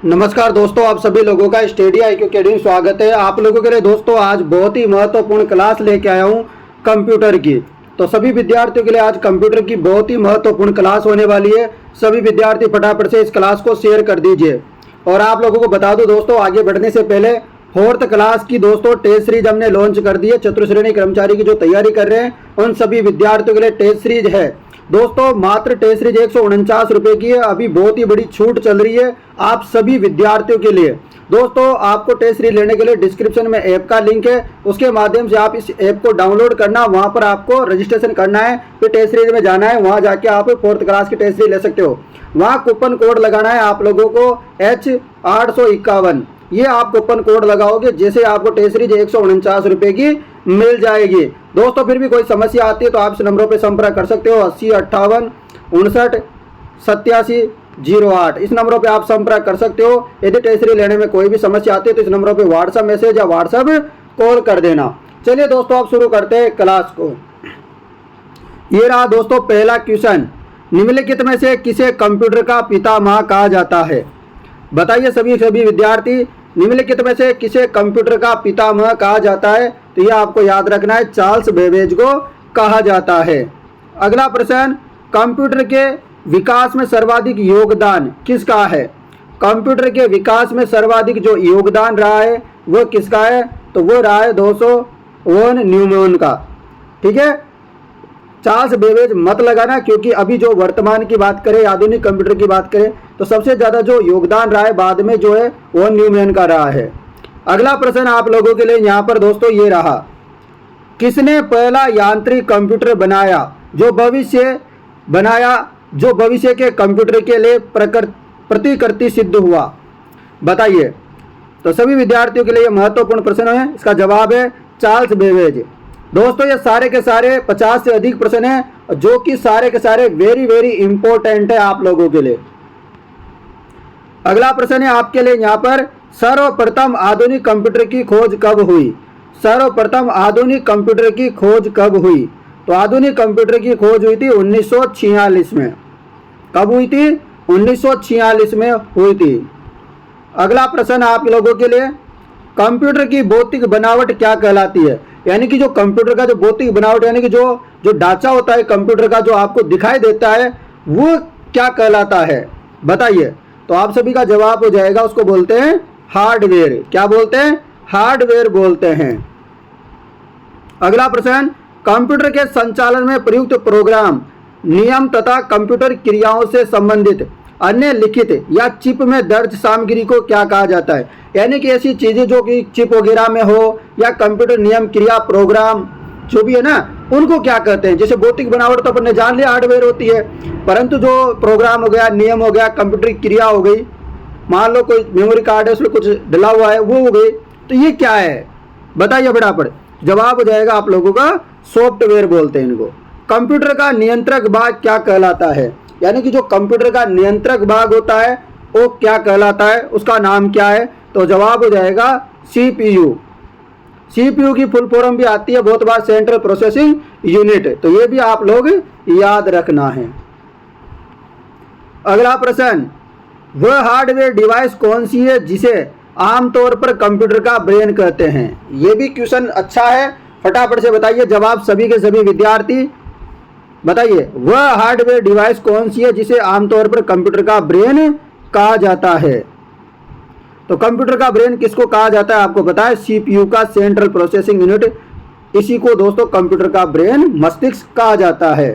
नमस्कार दोस्तों, आप सभी लोगों का स्टडी IQ अकेडमी स्वागत है। आप लोगों के लिए दोस्तों आज बहुत ही महत्वपूर्ण क्लास लेके आया हूं कंप्यूटर की। तो सभी विद्यार्थियों के लिए आज कंप्यूटर की बहुत ही महत्वपूर्ण क्लास होने वाली है। सभी विद्यार्थी फटाफट से इस क्लास को शेयर कर दीजिए। और आप लोगों को बता दूं दोस्तों, आगे बढ़ने से पहले 4th क्लास की दोस्तों टेस्ट सीरीज हमने लॉन्च कर दी है। चतुर्श्रेणी कर्मचारी की जो तैयारी कर रहे हैं उन सभी विद्यार्थियों के लिए टेस्ट सीरीज है दोस्तों। मात्र टेस्ट सीरीज 149 रुपये की है। अभी बहुत ही बड़ी छूट चल रही है आप सभी विद्यार्थियों के लिए। दोस्तों आपको टेस्ट सीरीज लेने के लिए डिस्क्रिप्शन में ऐप का लिंक है, उसके माध्यम से आप इस ऐप को डाउनलोड करना, वहां पर आपको रजिस्ट्रेशन करना है, फिर टेस्ट सीरीज में जाना है, वहां जाके आप 4th क्लास की टेस्ट सीरीज ले सकते हो। वहां कूपन कोड लगाना है आप लोगों को H851। ये आप कूपन कोड लगाओगे, जैसे आपको टेस्ट सीरीज 149 रुपये की मिल जाएगी। दोस्तों फिर भी कोई समस्या आती है तो आप इस नंबरों पर संपर्क कर सकते हो 80 58 59 87 08। इस नंबरों पे आप संपर्क कर सकते हो। यदि टेस्ट सीरीज लेने में कोई भी समस्या आती है तो इस नंबरों पे व्हाट्सएप मैसेज या व्हाट्सएप कॉल कर देना। चलिए दोस्तों आप शुरू करते हैं क्लास को। ये रहा दोस्तों पहला क्वेश्चन, निम्नलिखित में से किसे कंप्यूटर का पितामह कहा जाता है? बताइए सभी विद्यार्थी, निम्नलिखित में से किसे कंप्यूटर का पितामह कहा जाता है? तो यह आपको याद रखना है, चार्ल्स बेबेज को कहा जाता है। अगला प्रश्न, कंप्यूटर के विकास में सर्वाधिक योगदान किसका है? कंप्यूटर के विकास में सर्वाधिक जो योगदान रहा है वो किसका है? तो वो रहा है दोस्तों वॉन न्यूमैन का। ठीक है, चार्ल्स बेबेज मत लगाना, क्योंकि अभी जो वर्तमान की बात करें, आधुनिक कंप्यूटर की बात करें तो सबसे ज़्यादा जो योगदान रहा है बाद में जो है वॉन न्यूमैन का रहा है। अगला प्रश्न आप लोगों के लिए यहाँ पर दोस्तों ये रहा, किसने पहला यांत्रिक कंप्यूटर बनाया जो भविष्य के कंप्यूटर के लिए प्रतिकृति सिद्ध हुआ? बताइए। तो सभी विद्यार्थियों के लिए यह महत्वपूर्ण प्रश्न है। इसका जवाब है चार्ल्स बेबेज। दोस्तों ये सारे के सारे 50 से अधिक प्रश्न हैं जो कि सारे के सारे वेरी इंपॉर्टेंट है आप लोगों के लिए। अगला प्रश्न है आपके लिए यहाँ पर, सर्वप्रथम आधुनिक कंप्यूटर की खोज कब हुई? सर्वप्रथम आधुनिक कंप्यूटर की खोज कब हुई? तो आधुनिक कंप्यूटर की खोज हुई थी 1946 में। कब हुई थी? 1946 में हुई थी। अगला प्रश्न आप लोगों के लिए, कंप्यूटर की भौतिक बनावट क्या कहलाती है? यानी कि जो कंप्यूटर का जो भौतिक बनावट यानी कि जो ढांचा होता है कंप्यूटर का जो आपको दिखाई देता है वो क्या कहलाता है? बताइए। तो आप सभी का जवाब हो जाएगा, उसको बोलते हैं हार्डवेयर। क्या बोलते हैं? हार्डवेयर बोलते हैं। अगला प्रश्न, कंप्यूटर के संचालन में प्रयुक्त प्रोग्राम, नियम तथा कंप्यूटर क्रियाओं से संबंधित अन्य लिखित या चिप में दर्ज सामग्री को क्या कहा जाता है? यानी कि ऐसी चीजें जो कि चिप वगैरह में हो या कंप्यूटर नियम क्रिया प्रोग्राम जो भी है ना, उनको क्या कहते हैं? जैसे भौतिक बनावट तो अपन ने जान लिया हार्डवेयर होती है, परंतु जो प्रोग्राम हो गया, नियम हो गया, कंप्यूटर क्रिया हो गई, मान लो कोई मेमोरी कार्ड है उसमें कुछ डला हुआ है वो हो गई, तो ये क्या है? बताइए फटाफट। जवाब हो जाएगा आप लोगों का सॉफ्टवेयर बोलते हैं इनको। कंप्यूटर का नियंत्रक भाग क्या कहलाता है? यानी कि जो कंप्यूटर का नियंत्रक भाग होता है वो क्या कहलाता है, उसका नाम क्या है? तो जवाब हो जाएगा CPU। CPU की फुल फॉर्म भी आती है बहुत बार, सेंट्रल प्रोसेसिंग यूनिट। तो ये भी आप लोग याद रखना है। अगला प्रश्न, वह हार्डवेयर डिवाइस कौन सी है जिसे आमतौर पर कंप्यूटर का ब्रेन कहते हैं? ये भी क्वेश्चन अच्छा है, फटाफट से बताइए जवाब सभी के सभी विद्यार्थी। बताइए, वह हार्डवेयर डिवाइस कौन सी है जिसे आमतौर पर कंप्यूटर का ब्रेन कहा जाता है? तो कंप्यूटर का ब्रेन किसको कहा जाता है आपको पता है? CPU का, सेंट्रल प्रोसेसिंग यूनिट। इसी को दोस्तों कंप्यूटर का ब्रेन, मस्तिष्क कहा जाता है।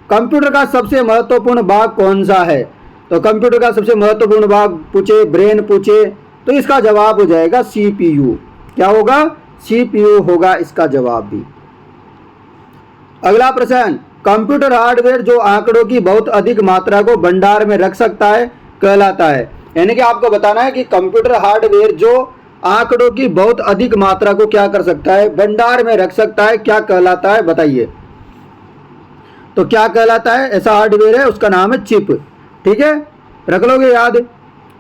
कंप्यूटर का सबसे महत्वपूर्ण भाग कौन सा है? तो कंप्यूटर का सबसे महत्वपूर्ण भाग पूछे, ब्रेन पूछे, तो इसका जवाब हो जाएगा CPU। क्या होगा? CPU होगा इसका जवाब भी। अगला प्रश्न, कंप्यूटर हार्डवेयर जो आंकड़ों की बहुत अधिक मात्रा को भंडार में रख सकता है कहलाता है? यानी कि आपको बताना है कि कंप्यूटर हार्डवेयर जो आंकड़ों की बहुत अधिक मात्रा को क्या कर सकता है? भंडार में रख सकता है, क्या कहलाता है? बताइए। तो क्या कहलाता है? ऐसा हार्डवेयर है, उसका नाम है चिप। ठीक है, रख लोगे याद।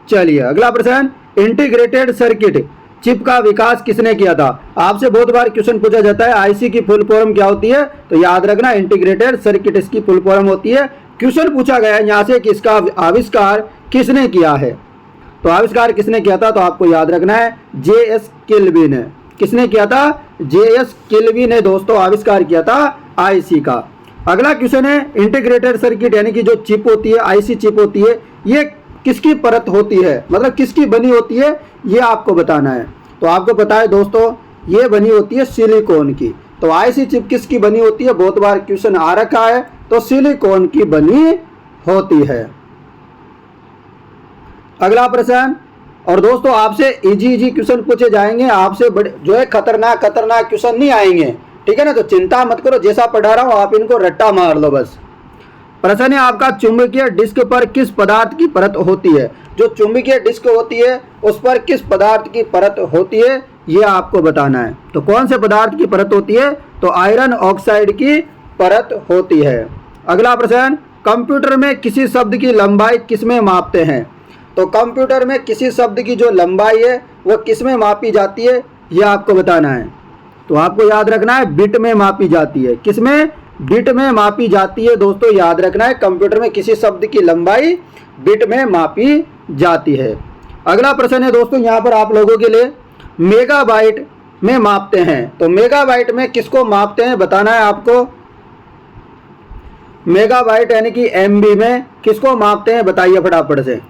चलिए अगला प्रश्न, इंटीग्रेटेड सर्किट चिप का विकास किसने किया था? आपसे बहुत बार क्वेश्चन पूछा जाता है आईसी की फुल फॉर्म क्या होती है, तो याद रखना इंटीग्रेटेड सर्किट इसकी फुल फॉर्म होती है। क्वेश्चन पूछा गया है यहाँ से कि इसका आविष्कार किसने किया है। तो आविष्कार किसने किया था? तो आपको याद रखना है J.S. केल्विन ने। किसने किया था? J.S. केल्विन ने दोस्तों आविष्कार किया था आईसी का। अगला क्वेश्चन है इंटीग्रेटेड सर्किट यानी कि जो चिप होती है, आईसी चिप होती है, ये किसकी परत होती है, मतलब किसकी बनी होती है, ये आपको बताना है। तो आपको पता है दोस्तों ये बनी होती है सिलिकॉन की। तो आईसी चिप किसकी बनी होती है? बहुत बार क्वेश्चन आ रखा है, तो सिलिकॉन की बनी होती है। अगला प्रश्न, और दोस्तों आपसे इजी क्वेश्चन पूछे जाएंगे, आपसे बड़े जो है खतरनाक क्वेश्चन नहीं आएंगे, ठीक है ना। तो चिंता मत करो, जैसा पढ़ा रहा हूं आप इनको रट्टा मार लो बस। प्रश्न है आपका, चुंबकीय डिस्क पर किस पदार्थ की परत होती है? जो चुंबकीय डिस्क होती है उस पर किस पदार्थ की परत होती है, ये आपको बताना है। तो कौन से पदार्थ की परत होती है? तो आयरन ऑक्साइड की परत होती है। अगला प्रश्न, कंप्यूटर में किसी शब्द की लंबाई किसमें मापते हैं? तो कंप्यूटर में किसी शब्द की जो लंबाई है वो किसमें मापी जाती है, ये आपको बताना है। तो आपको याद रखना है बिट में मापी जाती है। किसमें? बिट में मापी जाती है दोस्तों, याद रखना है। कंप्यूटर में किसी शब्द की लंबाई बिट में मापी जाती है। अगला प्रश्न है दोस्तों यहाँ पर आप लोगों के लिए, मेगाबाइट में मापते हैं। तो मेगाबाइट में किसको मापते हैं बताना है आपको। मेगाबाइट यानी कि एमबी में किसको मापते हैं बताइए फटाफट से।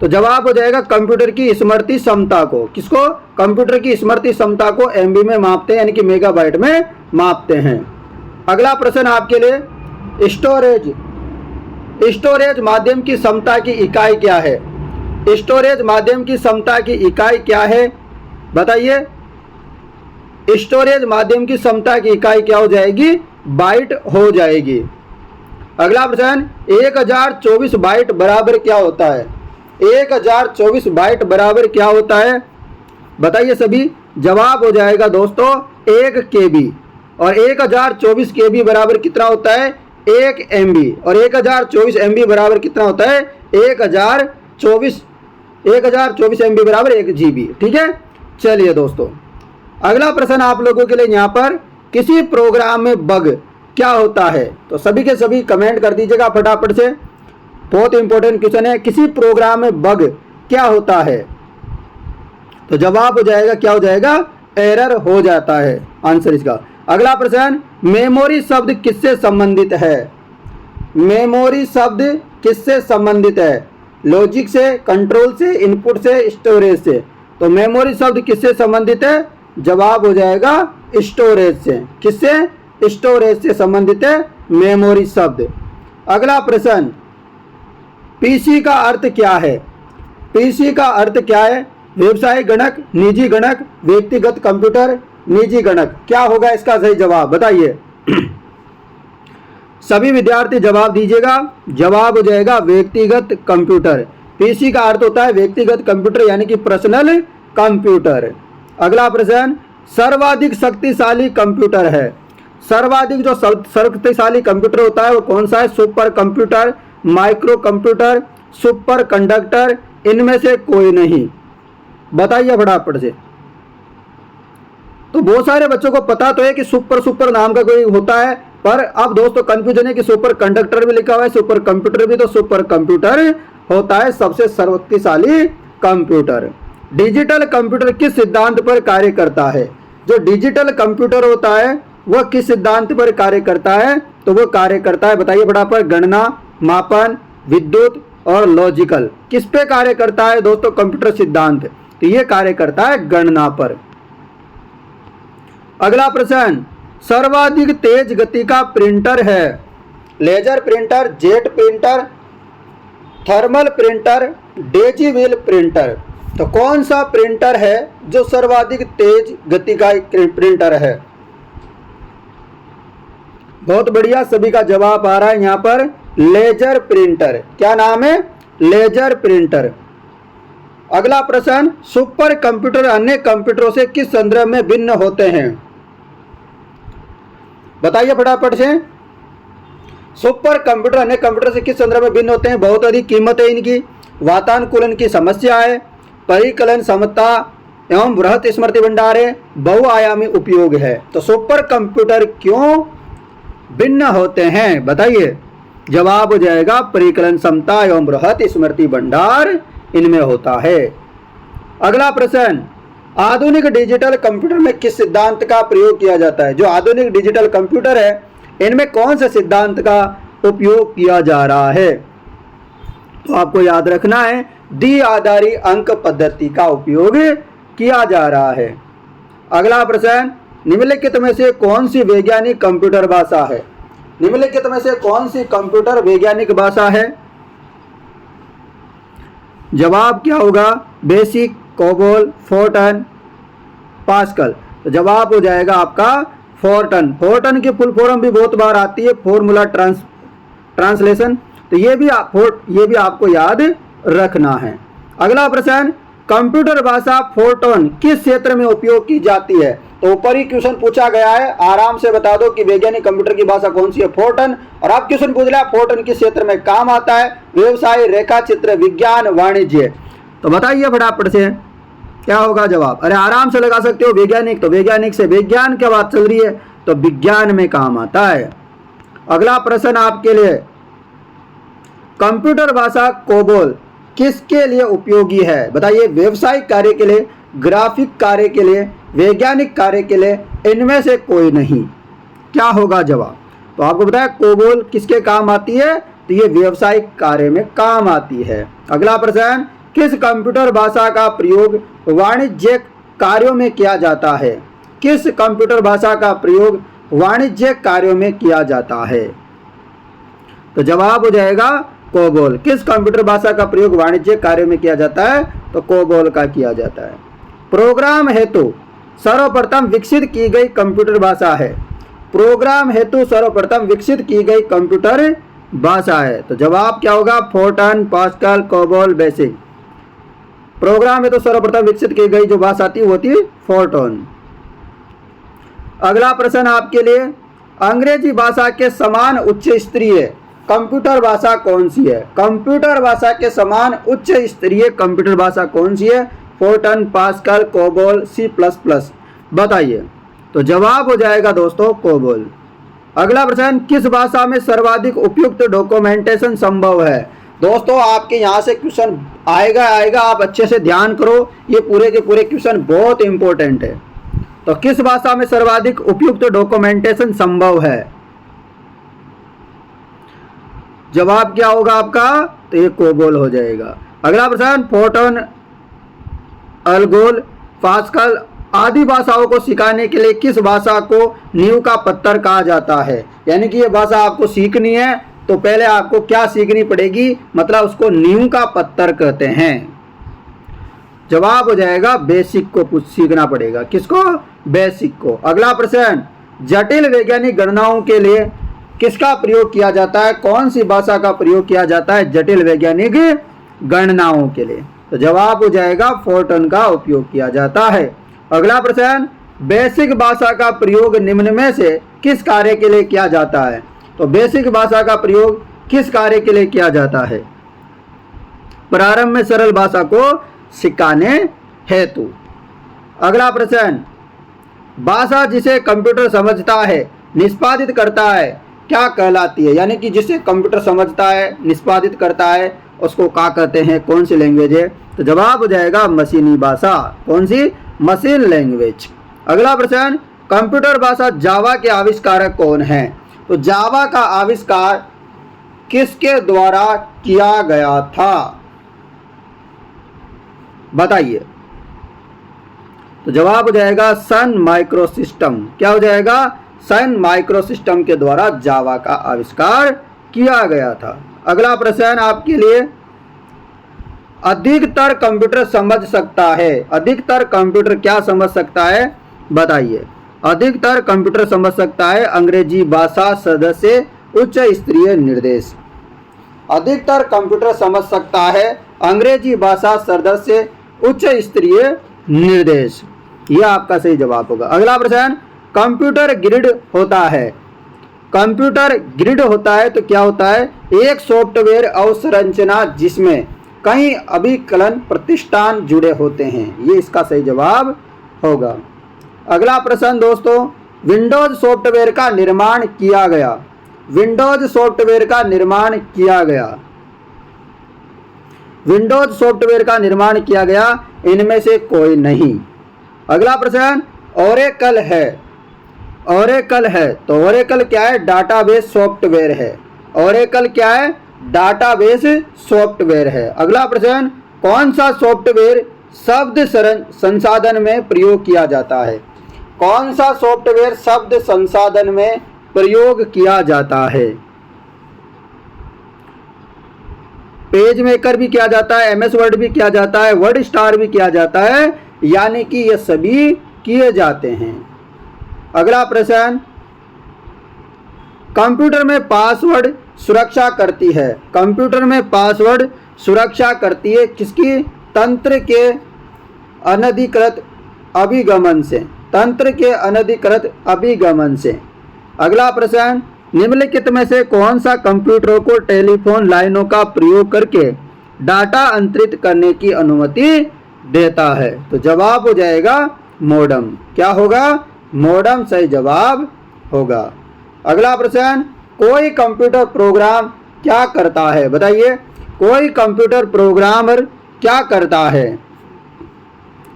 तो जवाब हो जाएगा कंप्यूटर की स्मृति क्षमता को। किसको? कंप्यूटर की स्मृति क्षमता को एमबी में मापते हैं, यानी कि मेगाबाइट में मापते हैं। अगला प्रश्न आपके लिए, स्टोरेज माध्यम की क्षमता की इकाई क्या है? स्टोरेज माध्यम की क्षमता की इकाई क्या है बताइए। स्टोरेज माध्यम की क्षमता की इकाई क्या हो जाएगी? बाइट हो जाएगी। अगला प्रश्न, 1024 बाइट बराबर क्या होता है? 1024 बाइट बराबर क्या होता है बताइए सभी। जवाब हो जाएगा दोस्तों 1 KB, और 1024 KB बराबर कितना होता है? 1 MB, और 1024 MB बराबर कितना होता है? 1024 MB बराबर 1 GB, ठीक है। चलिए दोस्तों अगला प्रश्न आप लोगों के लिए यहाँ पर, किसी प्रोग्राम में बग क्या होता है? तो सभी के सभी कमेंट कर दीजिएगा फटाफट से, बहुत इंपॉर्टेंट क्वेश्चन है। किसी प्रोग्राम में बग क्या होता है? तो जवाब हो जाएगा क्या हो जाएगा? एरर हो जाता है आंसर इसका। अगला प्रश्न, मेमोरी शब्द किससे संबंधित है? मेमोरी शब्द किससे संबंधित है? लॉजिक से, कंट्रोल से, इनपुट से, स्टोरेज से। तो मेमोरी शब्द किससे संबंधित है? जवाब हो जाएगा स्टोरेज से। किससे? स्टोरेज से संबंधित है मेमोरी शब्द। अगला प्रश्न, पीसी का अर्थ क्या है? पीसी का अर्थ क्या है? व्यवसायिक गणक, निजी गणक, व्यक्तिगत कंप्यूटर, निजी गणक। क्या होगा इसका सही जवाब बताइए। सभी विद्यार्थी जवाब दीजिएगा। जवाब हो जाएगा व्यक्तिगत कंप्यूटर। पीसी का अर्थ होता है व्यक्तिगत कंप्यूटर यानी कि पर्सनल कंप्यूटर। अगला प्रश्न, सर्वाधिक शक्तिशाली कंप्यूटर है। सर्वाधिक जो शक्तिशाली कंप्यूटर होता है वो कौन सा है? Super computer, micro computer, super conductor, इनमें से कोई नहीं। बताइए फटाफट से। तो बहुत सारे बच्चों को पता तो है कि सुपर नाम का कोई होता है, पर अब दोस्तों कंफ्यूजन है कि सुपर कंडक्टर भी लिखा हुआ है, सुपर कंप्यूटर भी। तो सुपर कंप्यूटर होता है सबसे शक्तिशाली कंप्यूटर। डिजिटल कंप्यूटर किस सिद्धांत पर कार्य करता है? जो डिजिटल कंप्यूटर होता है वह किस सिद्धांत पर कार्य करता है? तो वो कार्य करता है बताइए फटाफट, गणना, मापन, विद्युत और लॉजिकल। किस पे कार्य करता है दोस्तों कंप्यूटर सिद्धांत? तो ये कार्य करता है गणना पर। अगला प्रश्न, सर्वाधिक तेज गति का प्रिंटर है? Laser printer, jet printer, thermal printer, daisy wheel printer. तो कौन सा प्रिंटर है जो सर्वाधिक तेज गति का प्रिंटर है? बहुत बढ़िया, सभी का जवाब आ रहा है यहाँ पर, लेजर प्रिंटर। क्या नाम है? Laser printer. अगला प्रश्न, सुपर कंप्यूटर अन्य कंप्यूटरों से किस संदर्भ में भिन्न होते हैं? बताइए फटाफट से। सुपर कंप्यूटर अन्य कंप्यूटर से किस संदर्भ में भिन्न होते हैं? बहुत अधिक कीमत है इनकी, वातानुकूलन की समस्या है, परिकलन क्षमता एवं बृहत स्मृति भंडार है, बहुआयामी उपयोग है। तो सुपर कंप्यूटर क्यों भिन्न होते हैं बताइए। जवाब हो जाएगा परिकलन क्षमता एवं बृहत स्मृति भंडार इनमें होता है। अगला प्रश्न, आधुनिक डिजिटल कंप्यूटर में किस सिद्धांत का प्रयोग किया जाता है? जो आधुनिक डिजिटल कंप्यूटर है इनमें कौन से सिद्धांत का उपयोग किया जा रहा है? तो आपको याद रखना है द्विआधारी अंक पद्धति का उपयोग किया जा रहा है। अगला प्रश्न, निम्नलिखित में से कौन सी वैज्ञानिक कंप्यूटर भाषा है? निम्नलिखित में से कौन सी कंप्यूटर वैज्ञानिक भाषा है? जवाब क्या होगा? Basic, COBOL, Fortran, pascal. तो जवाब हो जाएगा आपका फोर्टन। फोर्टन की फुल फॉर्म भी बहुत बार आती है, फॉर्मूला ट्रांसलेशन। तो ये भी आपको याद रखना है। अगला प्रश्न, कंप्यूटर भाषा फोर्टन किस क्षेत्र में उपयोग की जाती है? तो ऊपर ही क्वेश्चन पूछा गया है, आराम से बता दो कि वैज्ञानिक कंप्यूटर की भाषा कौन सी है? फोर्टन। और आप क्वेश्चन पूछ रहे हैं फोर्टन किस क्षेत्र में काम आता है? व्यवसाय, रेखा चित्र, विज्ञान, वाणिज्य। तो बताइए फटाफट से क्या होगा जवाब? अरे आराम से लगा सकते हो वैज्ञानिक, तो वैज्ञानिक से विज्ञान क्या बात चल रही है, तो विज्ञान में काम आता है। अगला प्रश्न आपके लिए, कंप्यूटर भाषा कोबोल किसके लिए उपयोगी है? बताइए, व्यवसायिक कार्य के लिए, ग्राफिक कार्य के लिए, वैज्ञानिक कार्य के लिए, इनमें से कोई नहीं। क्या होगा जवाब? तो आपको बताया कोबोल किसके काम आती है? तो ये व्यवसायिक कार्य में काम आती है। अगला प्रश्न, किस कंप्यूटर भाषा का प्रयोग वाणिज्यिक कार्यों में किया जाता है? किस कंप्यूटर भाषा का प्रयोग वाणिज्यिक कार्यों में किया जाता है? तो जवाब हो जाएगा कोबोल। किस कंप्यूटर भाषा का प्रयोग वाणिज्यिक कार्यों में किया जाता है? तो कोबोल का किया जाता है। प्रोग्राम हेतु सर्वप्रथम विकसित की गई कंप्यूटर भाषा है। प्रोग्राम हेतु सर्वप्रथम विकसित की गई कंप्यूटर भाषा है। तो जवाब क्या होगा? Fortran, Pascal, COBOL, BASIC. Program हेतु सर्वप्रथम विकसित की गई जो भाषा थी वो थी फोर्टन। अगला प्रश्न आपके लिए, अंग्रेजी भाषा के समान उच्च स्तरीय कंप्यूटर भाषा कौन सी है? कंप्यूटर भाषा के समान उच्च स्तरीय कंप्यूटर भाषा कौन सी है? Fortran, Pascal, COBOL, C++। बताइए। तो जवाब हो जाएगा दोस्तों कोबोल। अगला प्रश्न, किस भाषा में सर्वाधिक उपयुक्त डॉक्यूमेंटेशन संभव है? दोस्तों आपके यहाँ से क्वेश्चन आएगा, आप अच्छे से ध्यान करो, ये पूरे के पूरे क्वेश्चन बहुत इंपॉर्टेंट है। तो किस भाषा में सर्वाधिक उपयुक्त डॉक्यूमेंटेशन संभव है? जवाब क्या होगा आपका? तो ये कोबोल हो जाएगा। अगला प्रश्न, फोर्टन, अल्गोल, पास्कल आदि भाषाओं को सिखाने के लिए किस भाषा को नींव का पत्थर कहा जाता है? यानी कि ये भाषा आपको सीखनी है तो पहले आपको क्या सीखनी पड़ेगी? मतलब उसको नींव का पत्थर कहते हैं। जवाब हो जाएगा बेसिक को कुछ सीखना पड़ेगा। किसको? बेसिक को। अगला प्रश्न, जटिल वैज्ञानिक गणनाओं के लिए किसका प्रयोग किया जाता है? कौन सी भाषा का प्रयोग किया जाता है जटिल वैज्ञानिक गणनाओं के लिए? तो जवाब हो जाएगा फोर्टन का उपयोग किया जाता है। अगला प्रश्न, बेसिक भाषा का प्रयोग निम्न में से किस कार्य के लिए किया जाता है? तो बेसिक भाषा का प्रयोग किस कार्य के लिए किया जाता है? प्रारंभ में सरल भाषा को सिखाने हेतु। अगला प्रश्न, भाषा जिसे कंप्यूटर समझता है, निष्पादित करता है, क्या कहलाती है? यानी कि जिसे कंप्यूटर समझता है, निष्पादित करता है, उसको क्या कहते हैं? कौन सी लैंग्वेज है? तो जवाब हो जाएगा मशीनी भाषा। कौन सी? Machine language. अगला प्रश्न, कंप्यूटर भाषा जावा के आविष्कारक कौन है? तो जावा का आविष्कार किसके द्वारा किया गया था? बताइए। तो जवाब हो जाएगा सन माइक्रोसिस्टम। क्या हो जाएगा? सन माइक्रोसिस्टम के द्वारा जावा का आविष्कार किया गया था। अगला प्रश्न आपके लिए, अधिकतर कंप्यूटर समझ सकता है। अधिकतर कंप्यूटर क्या समझ सकता है? बताइए। अधिकतर कंप्यूटर समझ सकता है अंग्रेजी भाषा सदस्य उच्च स्तरीय निर्देश। अधिकतर कंप्यूटर समझ सकता है अंग्रेजी भाषा सदस्य उच्च स्तरीय निर्देश। यह आपका सही जवाब होगा। अगला प्रश्न, कंप्यूटर ग्रिड होता है। कंप्यूटर ग्रिड होता है तो क्या होता है? एक सॉफ्टवेयर अवसंरचना जिसमें कई अभिकलन प्रतिष्ठान जुड़े होते हैं। ये इसका सही जवाब होगा। अगला प्रश्न दोस्तों, विंडोज सॉफ्टवेयर का निर्माण किया गया। विंडोज सॉफ्टवेयर का निर्माण किया गया विंडोज सॉफ्टवेयर का निर्माण किया गया? इनमें से कोई नहीं। अगला प्रश्न, ओरेकल है। ओरेकल है तो ओरेकल क्या है? डाटाबेस सॉफ्टवेयर है। ओरेकल क्या है? डाटाबेस सॉफ्टवेयर है। अगला प्रश्न, कौन सा सॉफ्टवेयर शब्द संसाधन में प्रयोग किया जाता है? कौन सा सॉफ्टवेयर शब्द संसाधन में प्रयोग किया जाता है? पेज मेकर भी किया जाता है, एमएस वर्ड भी किया जाता है, वर्ड स्टार भी किया जाता है, यानी कि ये सभी किए जाते हैं। अगला प्रश्न, कंप्यूटर में पासवर्ड सुरक्षा करती है। कंप्यूटर में पासवर्ड सुरक्षा करती है किसकी? तंत्र के अनधिकृत अभिगमन से। तंत्र के अनधिकृत अभिगमन से। अगला प्रश्न, निम्नलिखित में से कौन सा कंप्यूटरों को टेलीफोन लाइनों का प्रयोग करके डाटा अंतरित करने की अनुमति देता है? तो जवाब हो जाएगा मोडम। क्या होगा? मोडम सही जवाब होगा। अगला प्रश्न, कोई कंप्यूटर प्रोग्राम क्या करता है? बताइए, कोई कंप्यूटर प्रोग्रामर क्या करता है?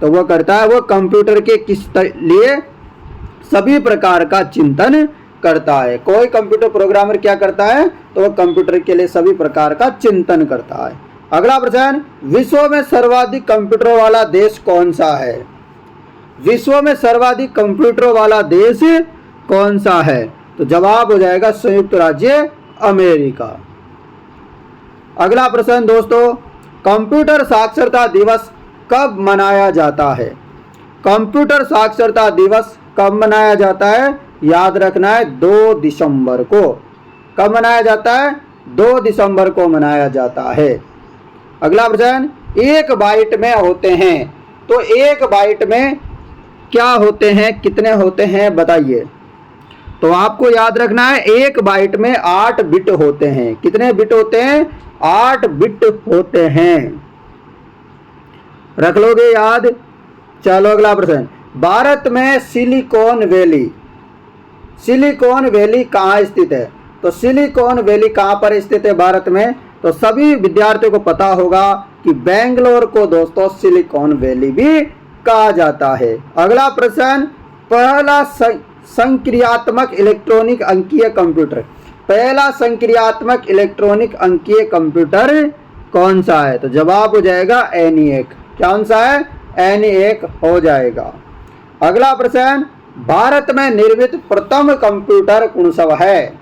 तो वो करता है, वो कंप्यूटर के किस लिए सभी प्रकार का चिंतन करता है। कोई कंप्यूटर प्रोग्रामर क्या करता है? तो वो कंप्यूटर के लिए सभी प्रकार का चिंतन करता है। अगला प्रश्न, विश्व में सर्वाधिक कंप्यूटर वाला देश कौन सा है? विश्व में सर्वाधिक कंप्यूटर वाला देश कौन सा है? तो जवाब हो जाएगा संयुक्त राज्य अमेरिका। अगला प्रश्न दोस्तों, कंप्यूटर साक्षरता दिवस कब मनाया जाता है? कंप्यूटर साक्षरता दिवस कब मनाया जाता है? याद रखना है 2 दिसंबर को। कब मनाया जाता है? 2 दिसंबर को मनाया जाता है। अगला प्रश्न, 1 बाइट में होते हैं, तो 1 बाइट में क्या होते हैं, कितने होते हैं बताइए। तो आपको याद रखना है 1 बाइट में 8 बिट होते हैं। कितने बिट होते हैं? 8 बिट होते हैं। रख लोगे याद? चलो अगला प्रश्न, भारत में सिलिकॉन वैली, सिलिकॉन वैली कहाँ स्थित है? तो सिलिकॉन वैली कहाँ पर स्थित है भारत में? तो सभी विद्यार्थियों को पता होगा कि बेंगलोर को दोस्तों सिलिकॉन वैली भी कहा जाता है। अगला प्रश्न, पहला संक्रियात्मक इलेक्ट्रॉनिक अंकीय कंप्यूटर, पहला संक्रियात्मक इलेक्ट्रॉनिक अंकीय कंप्यूटर कौन सा है? तो जवाब हो जाएगा ENIAC। कौन सा है? ENIAC हो जाएगा। अगला प्रश्न, भारत में निर्मित प्रथम कंप्यूटर कौन सा है?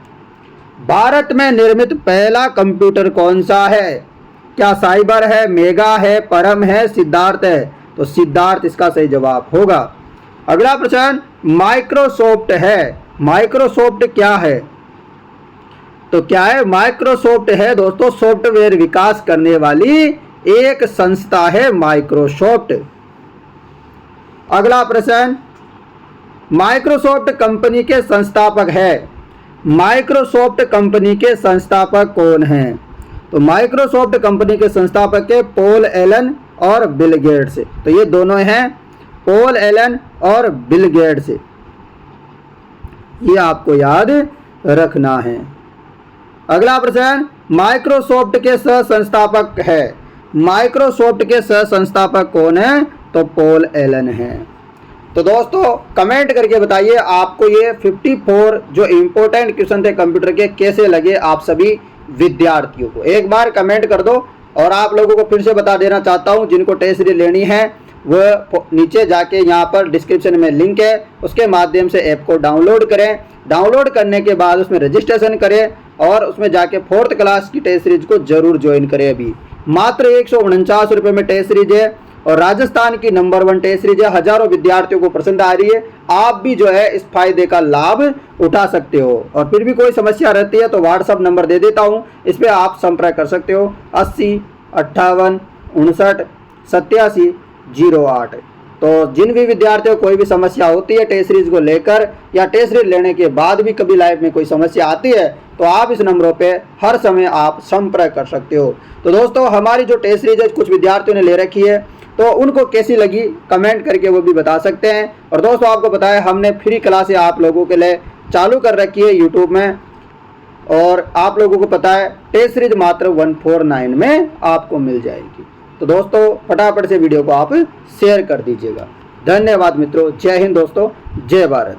भारत में निर्मित पहला कंप्यूटर कौन सा है? क्या साइबर है, मेगा है, परम है, सिद्धार्थ है? तो सिद्धार्थ इसका सही जवाब होगा। अगला प्रश्न, माइक्रोसॉफ्ट है, माइक्रोसॉफ्ट क्या है? तो क्या है? माइक्रोसॉफ्ट है दोस्तों सॉफ्टवेयर विकास करने वाली एक संस्था है माइक्रोसॉफ्ट। अगला प्रश्न, माइक्रोसॉफ्ट कंपनी के संस्थापक है, माइक्रोसॉफ्ट कंपनी के संस्थापक कौन हैं? तो माइक्रोसॉफ्ट कंपनी के संस्थापक है पॉल एलन और बिल गेट्स। तो ये दोनों हैं, पॉल एलन और बिल गेट्स। ये आपको याद रखना है। अगला प्रश्न, माइक्रोसॉफ्ट के सह संस्थापक है, माइक्रोसॉफ्ट के सह संस्थापक कौन है? तो पॉल एलन है। तो दोस्तों कमेंट करके बताइए आपको ये 54 जो इम्पोर्टेंट क्वेश्चन थे कंप्यूटर के कैसे लगे आप सभी विद्यार्थियों को। एक बार कमेंट कर दो। और आप लोगों को फिर से बता देना चाहता हूँ, जिनको टेस्ट सीरीज लेनी है वह नीचे जाके यहाँ पर डिस्क्रिप्शन में लिंक है, उसके माध्यम से ऐप को डाउनलोड करें। डाउनलोड करने के बाद उसमें रजिस्ट्रेशन करें और उसमें जाके 4th क्लास की टेस्ट सीरीज को जरूर ज्वाइन करें। अभी मात्र 149 रुपये में टेस्ट सीरीज है और राजस्थान की नंबर 1 टेस्ट सीरीज है। हजारों विद्यार्थियों को पसंद आ रही है। आप भी जो है इस फायदे का लाभ उठा सकते हो। और फिर भी कोई समस्या रहती है तो व्हाट्सअप नंबर दे देता हूँ, इस पर आप संपर्क कर सकते हो 80 58 59 87 08। तो जिन भी विद्यार्थियों को कोई भी समस्या होती है टेस्ट सीरीज को लेकर या टेस्ट सीरीज लेने के बाद भी कभी लाइफ में कोई समस्या आती है तो आप इस नंबरों पे हर समय आप संपर्क कर सकते हो। तो दोस्तों हमारी जो टेस्ट सीरीज है कुछ विद्यार्थियों ने ले रखी है तो उनको कैसी लगी कमेंट करके वो भी बता सकते हैं। और दोस्तों आपको बताया हमने फ्री क्लासें आप लोगों के लिए चालू कर रखी है यूट्यूब में, और आप लोगों को पता है टेस्ट सीरीज मात्र 149 में आपको मिल जाएगी। तो दोस्तों फटाफट से वीडियो को आप शेयर कर दीजिएगा। धन्यवाद मित्रों, जय हिंद दोस्तों, जय भारत।